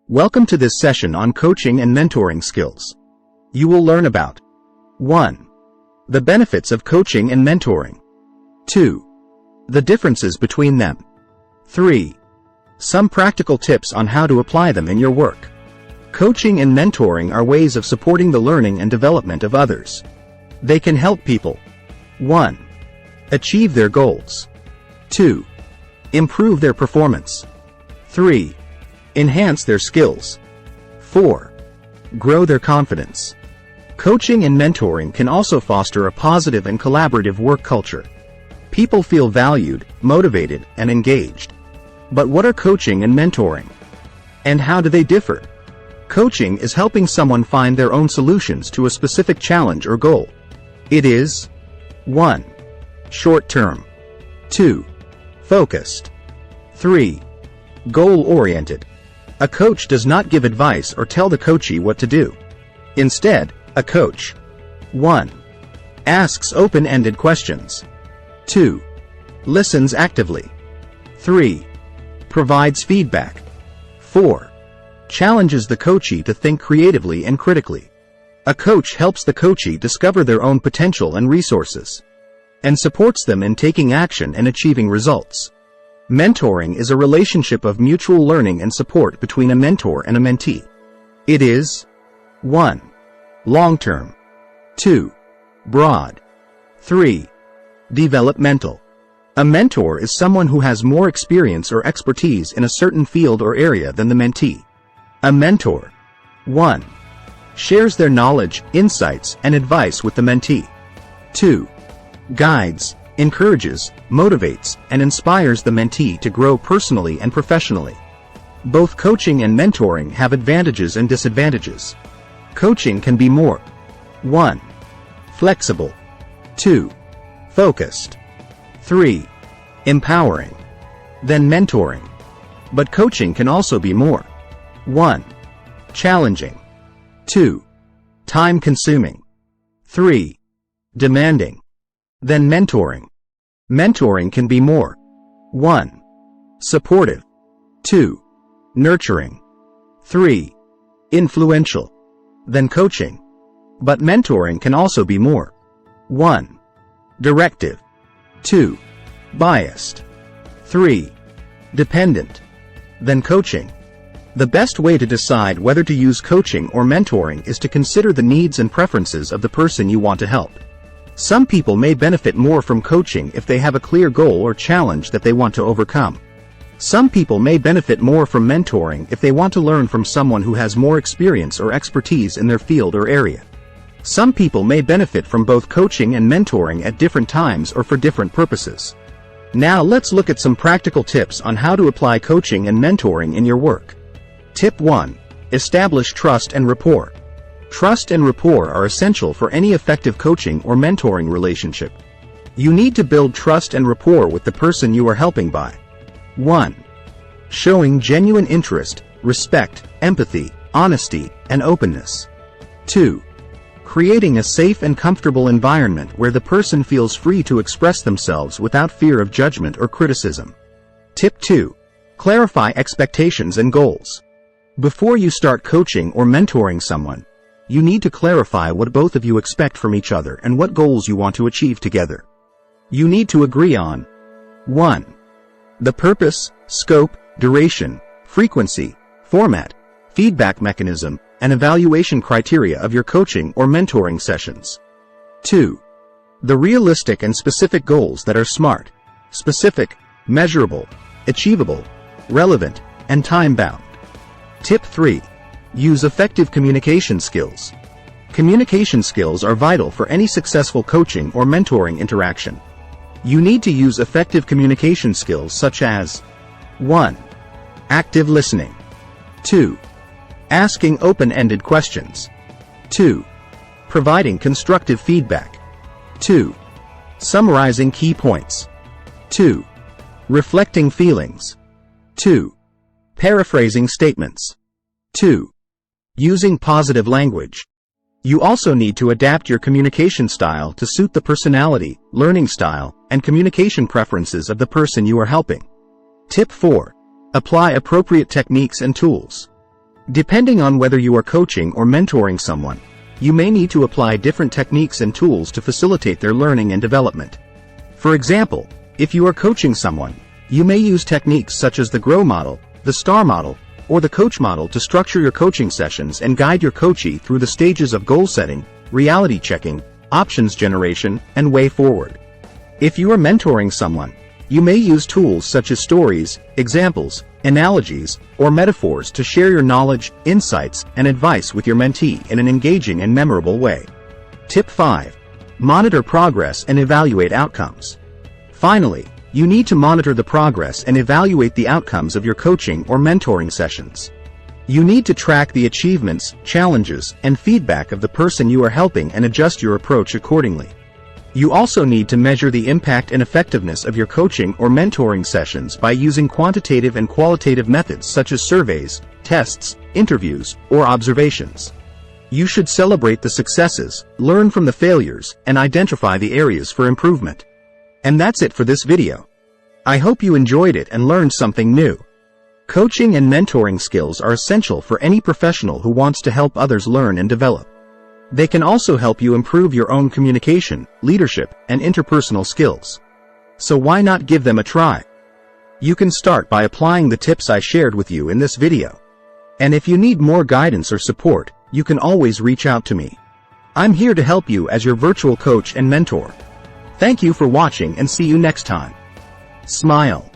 Welcome to this session on coaching and mentoring skills. You will learn about 1. The benefits of coaching and mentoring. 2. The differences between them. 3. Some practical tips on how to apply them in your work. Coaching and mentoring are ways of supporting the learning and development of others. They can help people 1. Achieve their goals. 2. Improve their performance. 3. Enhance their skills. 4. Grow their confidence. Coaching and mentoring can also foster a positive and collaborative work culture. People feel valued, motivated, and engaged. But what are coaching and mentoring? And how do they differ? Coaching is helping someone find their own solutions to a specific challenge or goal. It is 1. Short-term. 2. Focused. 3. Goal-oriented. A coach does not give advice or tell the coachee what to do. Instead, a coach 1. Asks open-ended questions. 2. Listens actively. 3. Provides feedback. 4. Challenges the coachee to think creatively and critically. A coach helps the coachee discover their own potential and resources, and supports them in taking action and achieving results. Mentoring is a relationship of mutual learning and support between a mentor and a mentee. It is 1. Long-term. 2. Broad. 3. Developmental. A mentor is someone who has more experience or expertise in a certain field or area than the mentee. A mentor 1. Shares their knowledge, insights, and advice with the mentee. 2. Guides, encourages, motivates, and inspires the mentee to grow personally and professionally. Both coaching and mentoring have advantages and disadvantages. Coaching can be more 1. Flexible. 2. Focused. 3. Empowering than mentoring. But coaching can also be more 1. Challenging. 2. Time-consuming. 3. Demanding than mentoring. Mentoring can be more 1. Supportive. 2. Nurturing. 3. Influential than coaching. But mentoring can also be more 1. Directive. 2. Biased. 3. Dependent than coaching. The best way to decide whether to use coaching or mentoring is to consider the needs and preferences of the person you want to help. Some people may benefit more from coaching if they have a clear goal or challenge that they want to overcome. Some people may benefit more from mentoring if they want to learn from someone who has more experience or expertise in their field or area. Some people may benefit from both coaching and mentoring at different times or for different purposes. Now let's look at some practical tips on how to apply coaching and mentoring in your work. Tip 1. Establish trust and rapport. Trust and rapport are essential for any effective coaching or mentoring relationship. You need to build trust and rapport with the person you are helping by 1. Showing genuine interest, respect, empathy, honesty, and openness. 2. Creating a safe and comfortable environment where the person feels free to express themselves without fear of judgment or criticism. Tip 2. Clarify expectations and goals. Before you start coaching or mentoring someone, you need to clarify what both of you expect from each other and what goals you want to achieve together. You need to agree on 1. The purpose, scope, duration, frequency, format, feedback mechanism, and evaluation criteria of your coaching or mentoring sessions. 2. The realistic and specific goals that are SMART, specific, measurable, achievable, relevant, and time-bound. Tip 3. Use effective communication skills. Communication skills are vital for any successful coaching or mentoring interaction. You need to use effective communication skills such as 1. Active listening. 2. Asking open-ended questions. 2. Providing constructive feedback. 2. Summarizing key points. 2. Reflecting feelings. 2. Paraphrasing statements. 2. Using positive language. You also need to adapt your communication style to suit the personality, learning style, and communication preferences of the person you are helping. Tip 4. Apply appropriate techniques and tools. Depending on whether you are coaching or mentoring someone, you may need to apply different techniques and tools to facilitate their learning and development. For example, if you are coaching someone, you may use techniques such as the GROW model, the STAR model, or the COACH model to structure your coaching sessions and guide your coachee through the stages of goal setting, reality checking, options generation, and way forward. If you are mentoring someone, you may use tools such as stories, examples, analogies, or metaphors to share your knowledge, insights, and advice with your mentee in an engaging and memorable way. Tip 5. Monitor progress and evaluate outcomes. Finally, you need to monitor the progress and evaluate the outcomes of your coaching or mentoring sessions. You need to track the achievements, challenges, and feedback of the person you are helping and adjust your approach accordingly. You also need to measure the impact and effectiveness of your coaching or mentoring sessions by using quantitative and qualitative methods such as surveys, tests, interviews, or observations. You should celebrate the successes, learn from the failures, and identify the areas for improvement. And that's it for this video. I hope you enjoyed it and learned something new. Coaching and mentoring skills are essential for any professional who wants to help others learn and develop. They can also help you improve your own communication, leadership, and interpersonal skills. So why not give them a try? You can start by applying the tips I shared with you in this video. And if you need more guidance or support, you can always reach out to me. I'm here to help you as your virtual coach and mentor. Thank you for watching and see you next time. Smile.